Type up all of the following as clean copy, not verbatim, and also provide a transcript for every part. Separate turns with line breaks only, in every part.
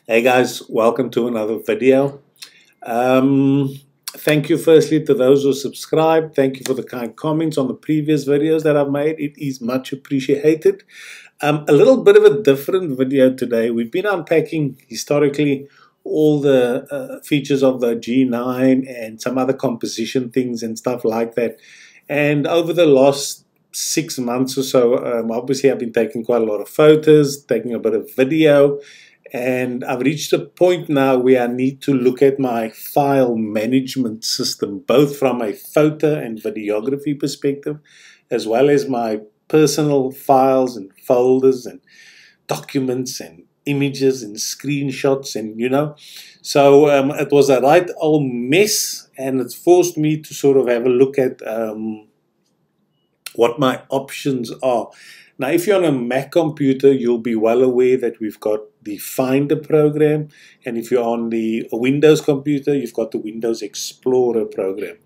Hey guys, welcome to another video. Thank you firstly to those who subscribed. Thank you for the kind comments on the previous videos that I've made. It is much appreciated. A little bit of a different video today. We've been unpacking historically all the features of the G9 and some other composition things and stuff like that. And over the last 6 months or so, obviously I've been taking quite a lot of photos, taking a bit of video. And I've reached a point now where I need to look at my file management system, both from a photo and videography perspective, as well as my personal files and folders and documents and images and screenshots and. So it was a right old mess, and it's forced me to sort of have a look at what my options are. Now, if you're on a Mac computer, you'll be well aware that we've got the Finder program. And if you're on the Windows computer, you've got the Windows Explorer program.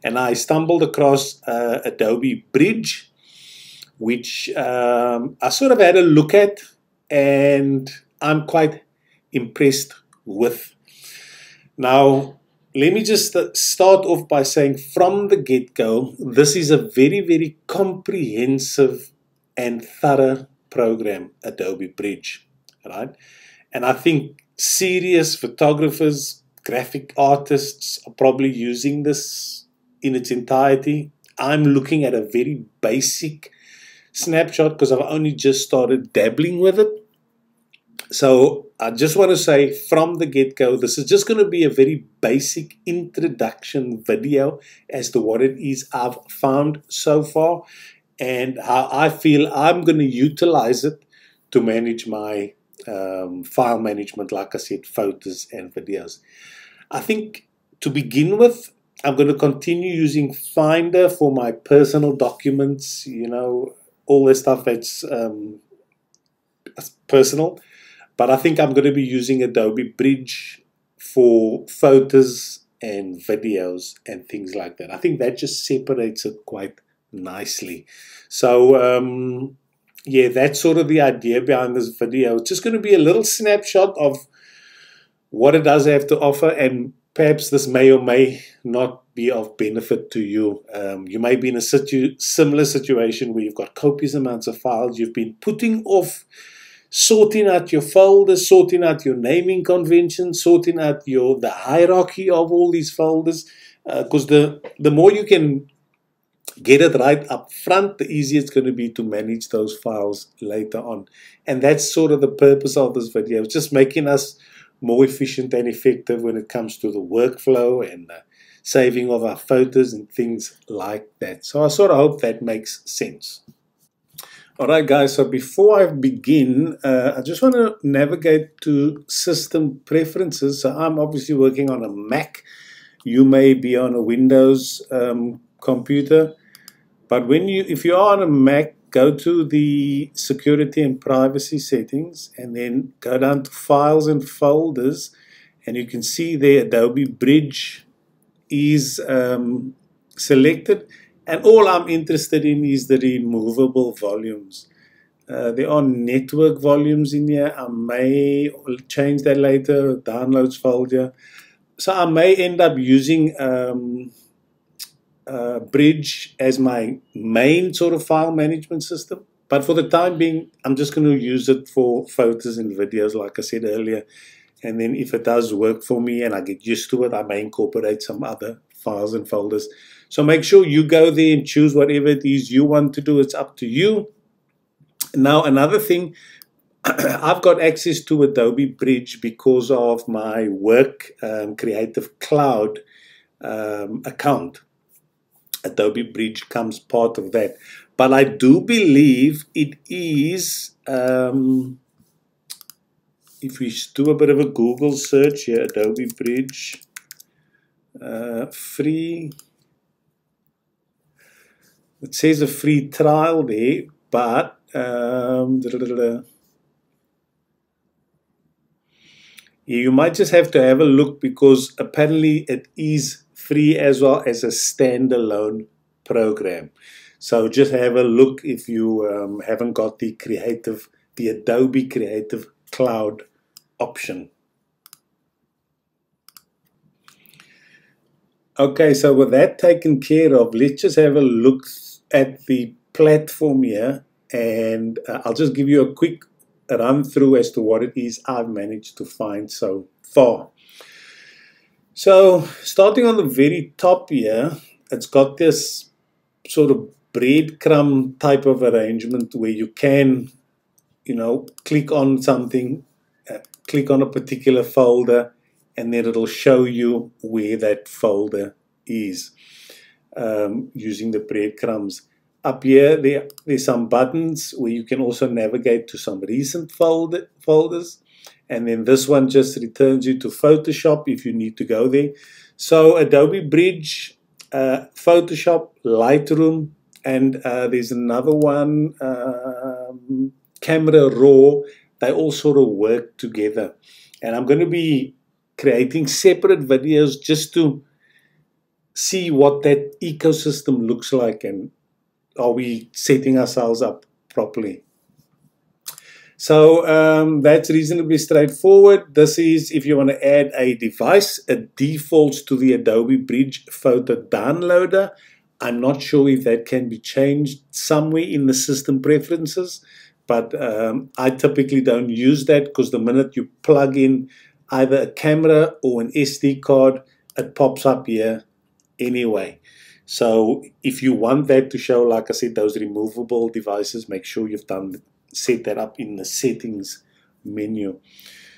And I stumbled across Adobe Bridge, which I sort of had a look at, and I'm quite impressed with. Now, let me just start off by saying from the get-go, this is a very, very comprehensive and thorough program, Adobe Bridge, right? And I think serious photographers, graphic artists are probably using this in its entirety. I'm looking at a very basic snapshot because I've only just started dabbling with it. So I just want to say from the get-go, this is just going to be a very basic introduction video as to what it is I've found so far and how I feel I'm going to utilize it to manage my file management, like I said, photos and videos. I think to begin with, I'm going to continue using Finder for my personal documents, all the stuff that's personal. But I think I'm going to be using Adobe Bridge for photos and videos and things like that. I think that just separates it quite nicely. So yeah, that's sort of the idea behind this video. It's just going to be a little snapshot of what it does have to offer, and perhaps this may or may not be of benefit to you. You may be in a similar situation where you've got copious amounts of files. You've been putting off sorting out your folders, sorting out your naming convention, sorting out the hierarchy of all these folders, because the more you can get it right up front, the easier it's going to be to manage those files later on. And that's sort of the purpose of this video, just making us more efficient and effective when it comes to the workflow and saving of our photos and things like that. So I sort of hope that makes sense. Alright guys, so before I begin, I just want to navigate to system preferences. So I'm obviously working on a Mac. You may be on a Windows computer. But if you are on a Mac, go to the security and privacy settings and then go down to files and folders, and you can see there Adobe Bridge is selected. And all I'm interested in is the removable volumes. There are network volumes in here. I may change that later, downloads folder. So I may end up using Bridge as my main sort of file management system. But for the time being, I'm just going to use it for photos and videos, like I said earlier. And then if it does work for me and I get used to it, I may incorporate some other files and folders. So make sure you go there and choose whatever it is you want to do. It's up to you. Now, another thing, I've got access to Adobe Bridge because of my work Creative Cloud account. Adobe Bridge comes part of that. But I do believe it is, if we do a bit of a Google search here, Adobe Bridge, free. It says a free trial there, but you might just have to have a look, because apparently it is free as well as a standalone program. So just have a look if you haven't got the Adobe Creative Cloud option. Okay, so with that taken care of, let's just have a look at the platform here, and I'll just give you a quick run through as to what it is I've managed to find so far. So starting on the very top here, it's got this sort of breadcrumb type of arrangement where you can, click on something, click on a particular folder, and then it'll show you where that folder is using the breadcrumbs. Up here, there's some buttons where you can also navigate to some recent folders. And then this one just returns you to Photoshop if you need to go there. So Adobe Bridge, Photoshop, Lightroom, and there's another one, Camera Raw. They all sort of work together. And I'm going to be creating separate videos just to see what that ecosystem looks like and are we setting ourselves up properly. So that's reasonably straightforward. This is if you want to add a device, it defaults to the Adobe Bridge photo downloader. I'm not sure if that can be changed somewhere in the system preferences, but I typically don't use that because the minute you plug in either a camera or an SD card, it pops up here anyway. So if you want that to show, like I said, those removable devices, make sure you've set that up in the settings menu.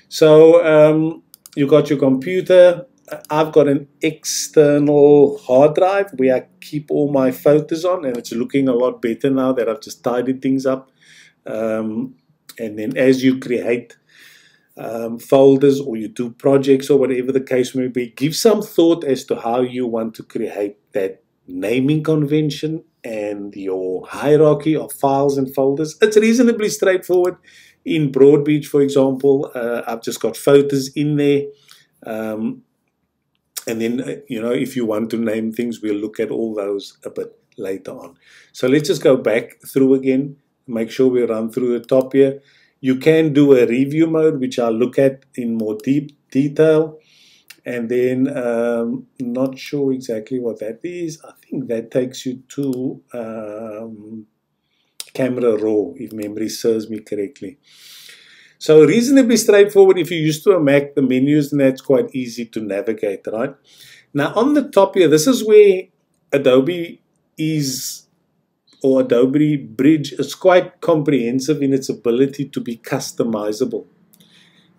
So you got your computer. I've got an external hard drive where I keep all my photos on, and it's looking a lot better now that I've just tidied things up. And then as you create folders or you do projects or whatever the case may be, give some thought as to how you want to create that naming convention and your hierarchy of files and folders. It's reasonably straightforward. In Broadbeach, for example, I've just got photos in there. And then, if you want to name things, we'll look at all those a bit later on. So let's just go back through again, make sure we run through the top here. You can do a review mode, which I'll look at in more detail. And then, not sure exactly what that is. I think that takes you to Camera Raw, if memory serves me correctly. So reasonably straightforward. If you're used to a Mac, the menus, and that's quite easy to navigate, right? Now, on the top here, this is where Adobe Adobe Bridge is quite comprehensive in its ability to be customizable.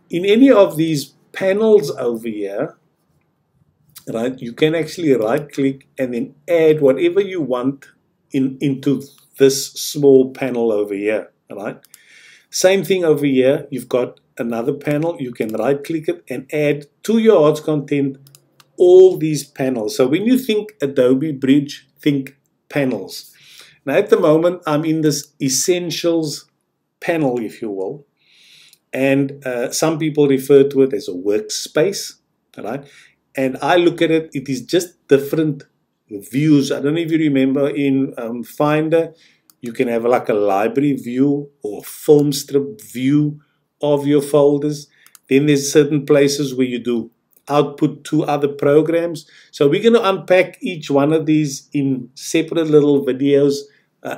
In any of these panels over here, right, you can actually right click and then add whatever you want into this small panel over here, right? Same thing over here, you've got another panel, you can right click it and add to your arts content all these panels. So when you think Adobe Bridge, think panels. Now at the moment I'm in this Essentials panel, if you will, and some people refer to it as a workspace, right? And I look at it, it is just different views. I don't know if you remember in Finder, you can have like a library view or film strip view of your folders. Then there's certain places where you do output to other programs. So we're going to unpack each one of these in separate little videos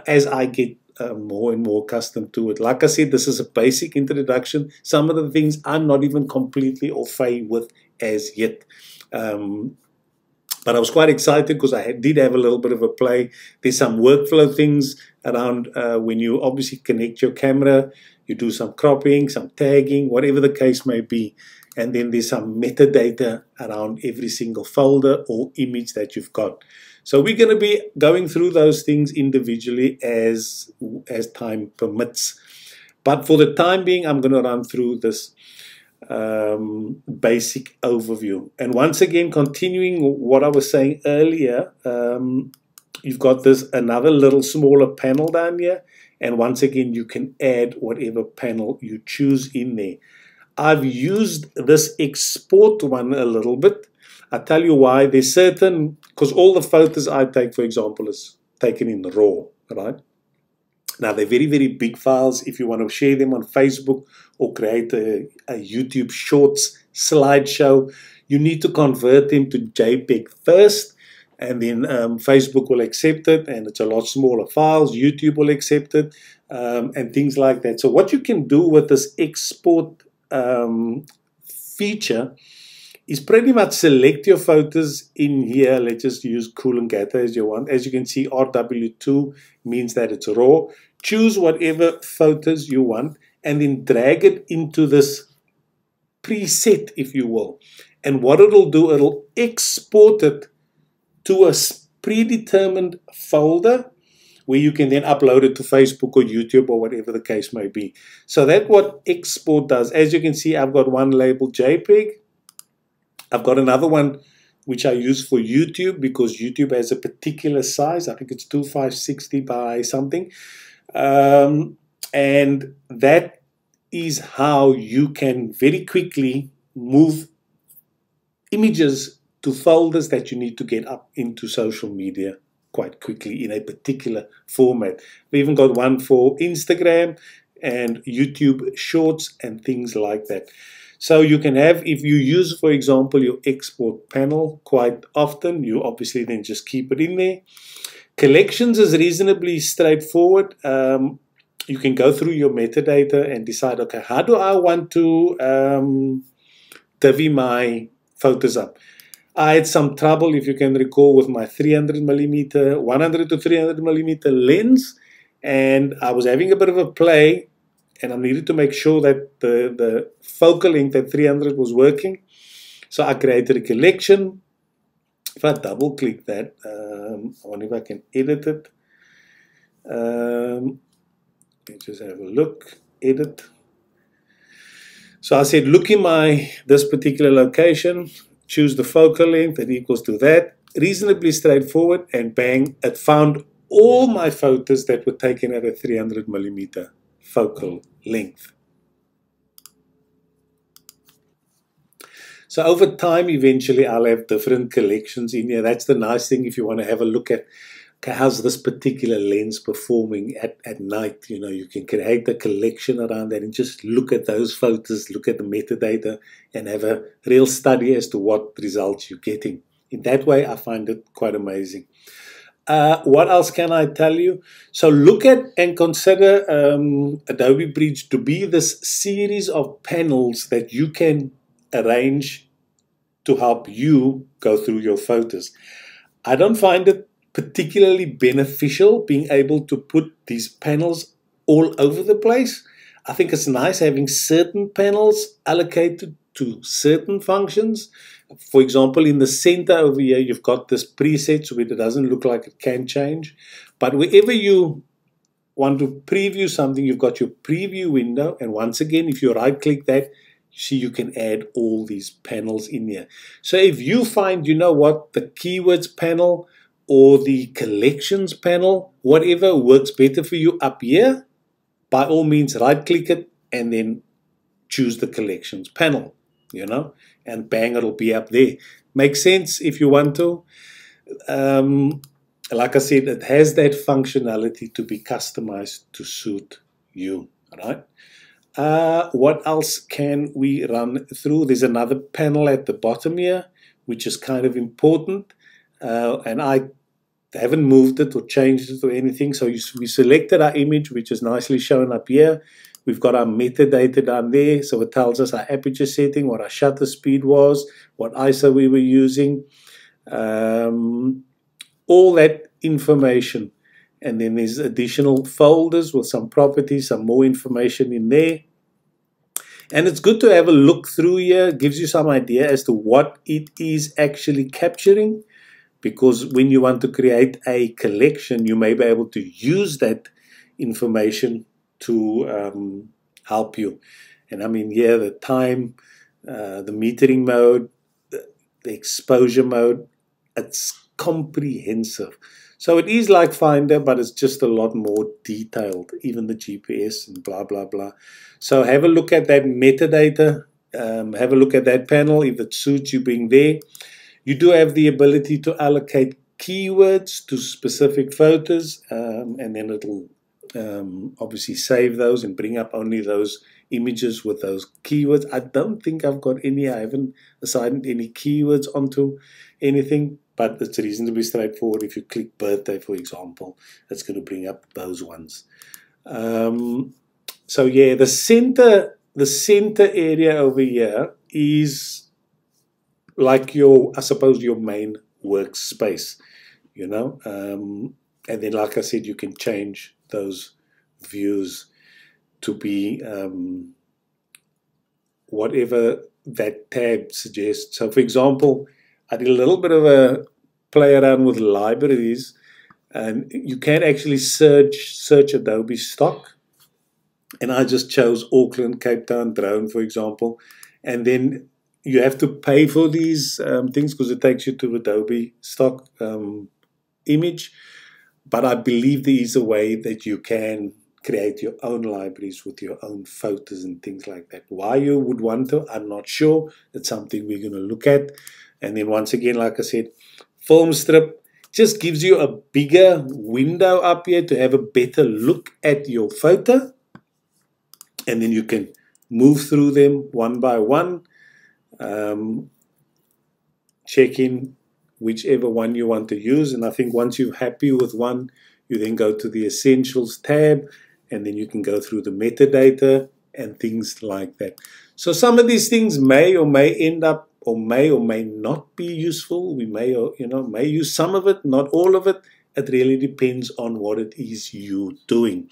as I get more and more accustomed to it. Like I said, this is a basic introduction. Some of the things I'm not even completely au fait with as yet. But I was quite excited because I did have a little bit of a play. There's some workflow things around when you obviously connect your camera, you do some cropping, some tagging, whatever the case may be. And then there's some metadata around every single folder or image that you've got. So we're going to be going through those things individually as time permits. But for the time being, I'm going to run through this basic overview. And once again, continuing what I was saying earlier, you've got another little smaller panel down here. And once again, you can add whatever panel you choose in there. I've used this export one a little bit. I'll tell you why. There's certain, because all the photos I take, for example, is taken in RAW, right? Now, they're very, very big files. If you want to share them on Facebook or create a YouTube Shorts slideshow, you need to convert them to JPEG first, and then Facebook will accept it, and it's a lot smaller files. YouTube will accept it, and things like that. So what you can do with this export feature is pretty much select your photos in here. Let's just use Coolangatta as you want. As you can see, RW2 means that it's raw. Choose whatever photos you want and then drag it into this preset, if you will. And what it'll do, it'll export it to a predetermined folder where you can then upload it to Facebook or YouTube or whatever the case may be. So that's what export does. As you can see, I've got one labeled JPEG. I've got another one which I use for YouTube because YouTube has a particular size. I think it's 2560 by something. And that is how you can very quickly move images to folders that you need to get up into social media quite quickly in a particular format. We even got one for Instagram and YouTube Shorts and things like that. So you can have, if you use, for example, your export panel quite often, you obviously then just keep it in there. Collections is reasonably straightforward. You can go through your metadata and decide, okay, how do I want to divvy my photos up? I had some trouble, if you can recall, with my 300mm, 100 to 300mm lens, and I was having a bit of a play, and I needed to make sure that the focal length at 300 was working. So I created a collection. If I double click that, I wonder if I can edit it. Let's just have a look, edit. So I said, look in this particular location, choose the focal length that equals to that. Reasonably straightforward, and bang, it found all my photos that were taken at a 300mm focal length. So over time, eventually, I'll have different collections in here. That's the nice thing if you want to have a look at, okay, how's this particular lens performing at night. You know, you can create a collection around that and just look at those photos, look at the metadata, and have a real study as to what results you're getting. In that way, I find it quite amazing. What else can I tell you? So look at and consider Adobe Bridge to be this series of panels that you can arrange to help you go through your photos. I don't find it particularly beneficial being able to put these panels all over the place. I think it's nice having certain panels allocated to certain functions. For example, in the center over here, you've got this preset so it doesn't look like it can change. But wherever you want to preview something, you've got your preview window. And once again, if you right click that, see, you can add all these panels in here. So if you find, you know what, the keywords panel or the collections panel, whatever works better for you up here, by all means, right click it and then choose the collections panel, you know, and bang, it'll be up there. Makes sense if you want to. Like I said, it has that functionality to be customized to suit you, right? What else can we run through? There's another panel at the bottom here, which is kind of important. And I haven't moved it or changed it or anything. So we selected our image, which is nicely shown up here. We've got our metadata down there. So it tells us our aperture setting, what our shutter speed was, what ISO we were using, all that information. And then there's additional folders with some properties, some more information in there. And it's good to have a look through here. It gives you some idea as to what it is actually capturing. Because when you want to create a collection, you may be able to use that information to help you. And I mean, here, the time, the metering mode, the exposure mode, it's comprehensive. So it is like Finder, but it's just a lot more detailed, even the GPS and blah, blah, blah. So have a look at that metadata. Have a look at that panel if it suits you being there. You do have the ability to allocate keywords to specific photos, and then it'll obviously save those and bring up only those images with those keywords. I don't think I've got any. I haven't assigned any keywords onto anything, but it's reasonably straightforward. If you click birthday, for example, it's going to bring up those ones. So yeah, the center area over here is like your, I suppose, your main workspace, you know. And then, like I said, you can change those views to be whatever that tab suggests. So, for example, I did a little bit of a play around with libraries, and you can actually search Adobe stock. And I just chose Auckland, Cape Town, drone, for example. And then you have to pay for these things because it takes you to Adobe stock image. But I believe there is a way that you can create your own libraries with your own photos and things like that. Why you would want to, I'm not sure. It's something we're going to look at. And then once again, like I said, film strip just gives you a bigger window up here to have a better look at your photo. And then you can move through them one by one, check in whichever one you want to use. And I think once you're happy with one, you then go to the Essentials tab, and then you can go through the metadata and things like that. So some of these things may or may end up or may not be useful. We may, may use some of it, not all of it. It really depends on what it is you're doing.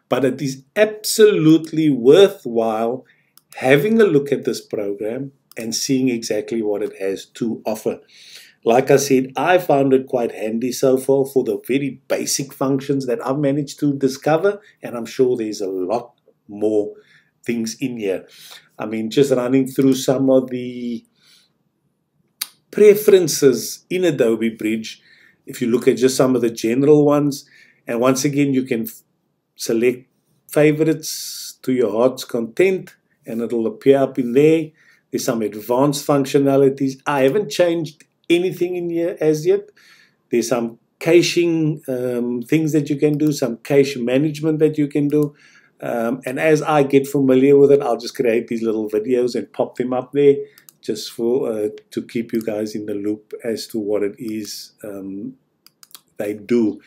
But it is absolutely worthwhile having a look at this program and seeing exactly what it has to offer. Like I said, I found it quite handy so far for the very basic functions that I've managed to discover, and I'm sure there's a lot more things in here. I mean, just running through some of the preferences in Adobe Bridge, if you look at just some of the general ones, and once again, you can select favorites to your heart's content, and it'll appear up in there. There's some advanced functionalities. I haven't changed anything in here as yet. There's some caching things that you can do, some cache management that you can do. And as I get familiar with it, I'll just create these little videos and pop them up there just for to keep you guys in the loop as to what it is they do.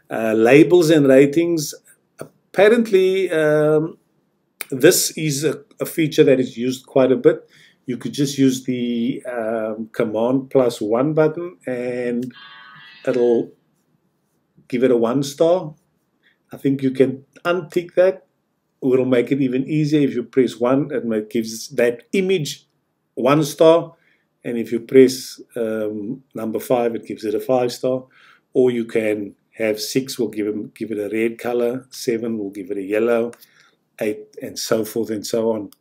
Labels and ratings. Apparently, this is a feature that is used quite a bit. You could just use the Command +1 button and it'll give it a 1 star. I think you can untick that. It'll make it even easier. If you press 1, it gives that image 1 star. And if you press number 5, it gives it a 5 star. Or you can have 6 will give it a red color, 7 will give it a yellow, 8 and so forth and so on.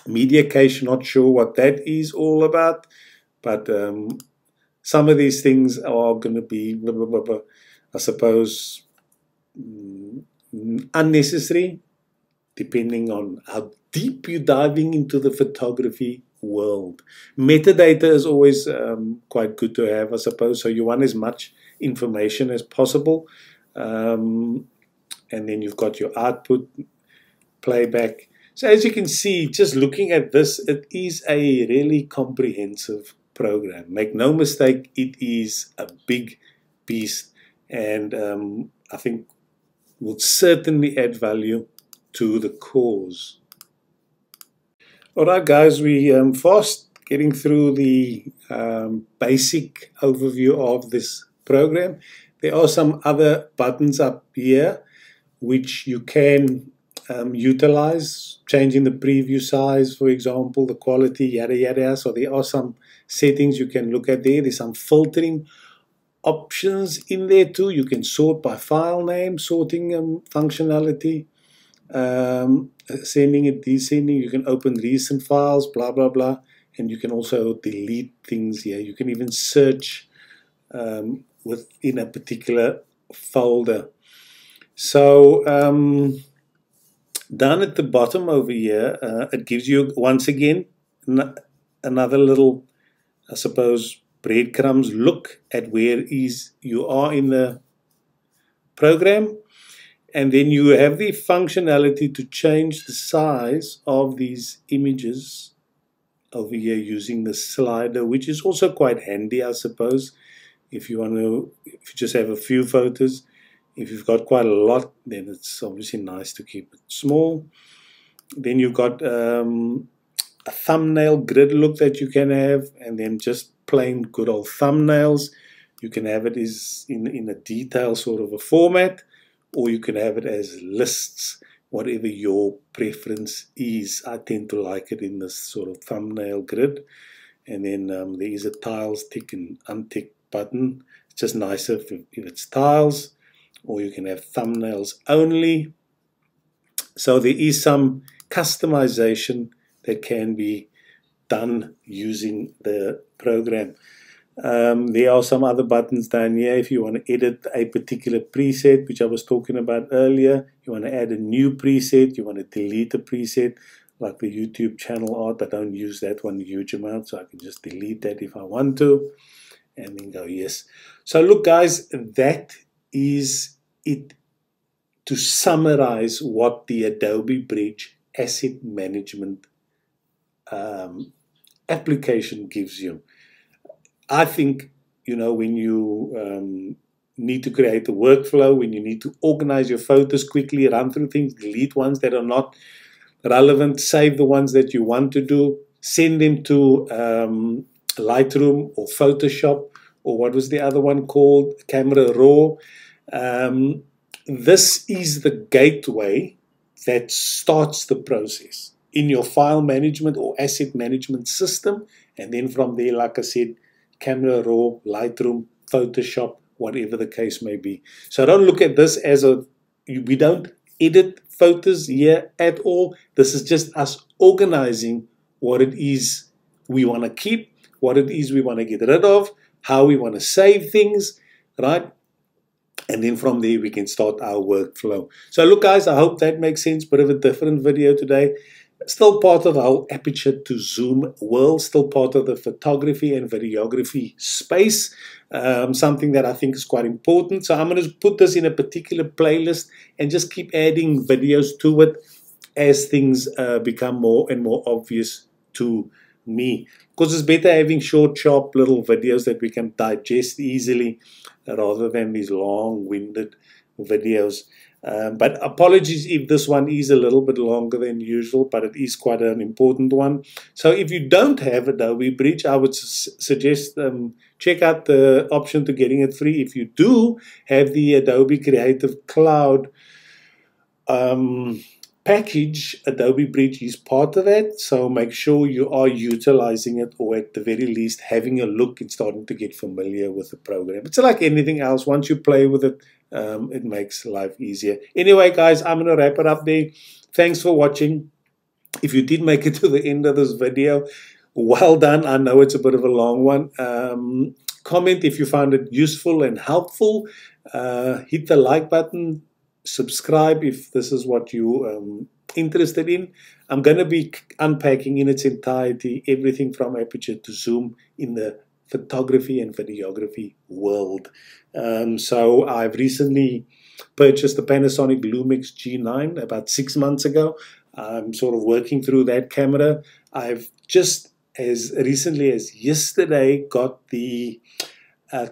Media cache, not sure what that is all about, but some of these things are going to be, I suppose, unnecessary, depending on how deep you're diving into the photography world. Metadata is always quite good to have, I suppose, so you want as much information as possible. And then you've got your output, playback. So as you can see, just looking at this, it is a really comprehensive program. Make no mistake, it is a big beast, and I think will certainly add value to the cause. Alright guys, we fast getting through the basic overview of this program. There are some other buttons up here which you can utilize, changing the preview size, for example, the quality, yada yada. So there are some settings you can look at there. There's some filtering options in there too. You can sort by file name, sorting functionality, sending and descending. You can open recent files, blah blah blah, and you can also delete things here. You can even search within a particular folder. So down at the bottom over here, it gives you once again another little, I suppose, breadcrumbs look at where you are in the program. And then you have the functionality to change the size of these images over here using the slider, which is also quite handy, I suppose, if you just have a few photos. If you've got quite a lot, then it's obviously nice to keep it small. Then you've got a thumbnail grid look that you can have, and then just plain good old thumbnails. You can have it in a detail sort of a format, or you can have it as lists, whatever your preference is. I tend to like it in this sort of thumbnail grid. And then there is a tiles tick and untick button. It's just nicer if it's tiles, or you can have thumbnails only. So there is some customization that can be done using the program. There are some other buttons down here if you want to edit a particular preset, which I was talking about earlier. You want to add a new preset, you want to delete a preset, like the YouTube channel art. I don't use that one a huge amount, so I can just delete that if I want to, and then go yes. So look guys, that is it, to summarize what the Adobe Bridge asset management application gives you. I think, when you need to create a workflow, when you need to organize your photos quickly, run through things, delete ones that are not relevant, save the ones that you want to do, send them to Lightroom or Photoshop, or what was the other one called, Camera Raw. This is the gateway that starts the process in your file management or asset management system. And then from there, like I said, Camera Raw, Lightroom, Photoshop, whatever the case may be. So don't look at this as we don't edit photos here at all. This is just us organizing what it is we want to keep, what it is we want to get rid of, how we want to save things, right? And then from there, we can start our workflow. So look, guys, I hope that makes sense. Bit of a different video today. Still part of the whole Aperture to Zoom world. Still part of the photography and videography space. Something that I think is quite important. So I'm going to put this in a particular playlist and just keep adding videos to it as things become more and more obvious to me. Because it's better having short, sharp little videos that we can digest easily rather than these long-winded videos. But apologies if this one is a little bit longer than usual, but it is quite an important one. So if you don't have Adobe Bridge, I would suggest check out the option to getting it free. If you do have the Adobe Creative Cloud package, Adobe Bridge is part of that, so make sure you are utilizing it, or at the very least having a look and starting to get familiar with the program. It's like anything else. Once you play with it, it makes life easier. Anyway, guys, I'm going to wrap it up there. Thanks for watching. If you did make it to the end of this video, well done. I know it's a bit of a long one. Comment if you found it useful and helpful. Hit the like button. Subscribe if this is what you're interested in. I'm going to be unpacking in its entirety everything from Aperture to Zoom in the photography and videography world. So I've recently purchased the Panasonic Lumix G9 about 6 months ago. I'm sort of working through that camera. I've just as recently as yesterday got the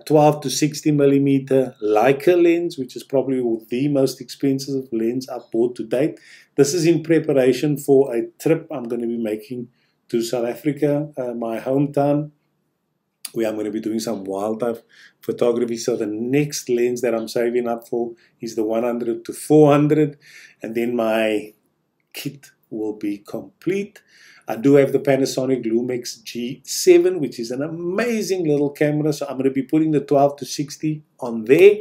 12 to 60 millimeter Leica lens, which is probably the most expensive lens I've bought to date. This is in preparation for a trip I'm going to be making to South Africa, my hometown, where I'm going to be doing some wildlife photography. So the next lens that I'm saving up for is the 100 to 400, and then my kit will be complete. I do have the Panasonic Lumix G7, which is an amazing little camera. So I'm going to be putting the 12 to 60 on there.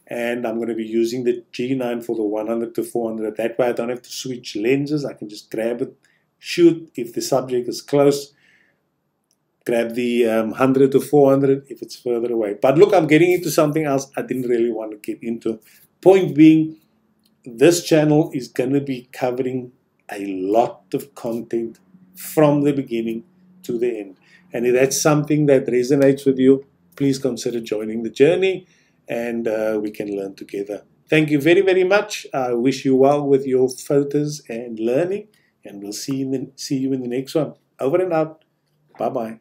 And I'm going to be using the G9 for the 100 to 400. That way I don't have to switch lenses. I can just grab it, shoot if the subject is close. Grab the 100 to 400 if it's further away. But look, I'm getting into something else I didn't really want to get into. Point being, this channel is going to be covering a lot of content from the beginning to the end. And if that's something that resonates with you, please consider joining the journey, and we can learn together Thank you very, very much. I wish you well with your photos and learning, and we'll see you in the next one. Over and out. Bye-bye.